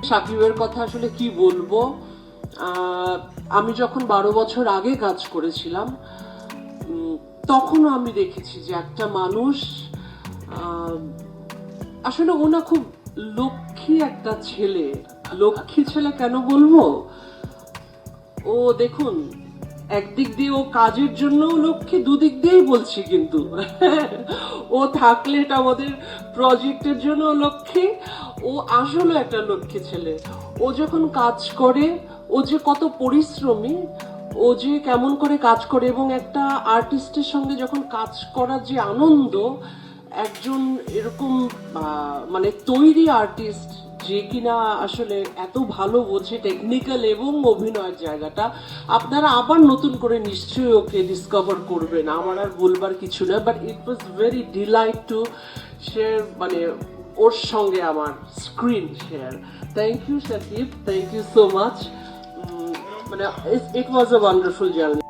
সাকিবের কথা আসলে কি বলবো, আমি যখন 12 বছর আগে কাজ করেছিলাম তখনও আমি দেখেছি যে একটা মানুষ আসলে ওনা খুব লক্ষ্মী একটা ছেলে। লক্ষ্মী ছেলে কেন বলবো, ও দেখুন একদিক দিয়ে ও কাজের জন্য লক্ষ্মী, দুদিক দিয়েই বলছি কিন্তু ও থাকলে এটা আমাদের প্রজেক্টের জন্য লক্ষ্মী। ও আসলে একটা লক্ষ্মী ছেলে। ও যখন কাজ করে, ও যে কত পরিশ্রমী, ও যে কেমন করে কাজ করে, এবং একটা আর্টিস্টের সঙ্গে যখন কাজ করার যে আনন্দ, একজন এরকম মানে তৈরি আর্টিস্ট যে কিনা আসলে এত ভালো বোঝে টেকনিক্যাল এবং অভিনয়ের জায়গাটা, আপনারা আবার নতুন করে নিশ্চয়ই ওকে ডিসকভার করবেন, আমার আর বলবার কিছু না। But it was very delight to share, মানে ওর সঙ্গে আমার screen share. Thank you Shakib, thank you so much. মানে it was a wonderful journey.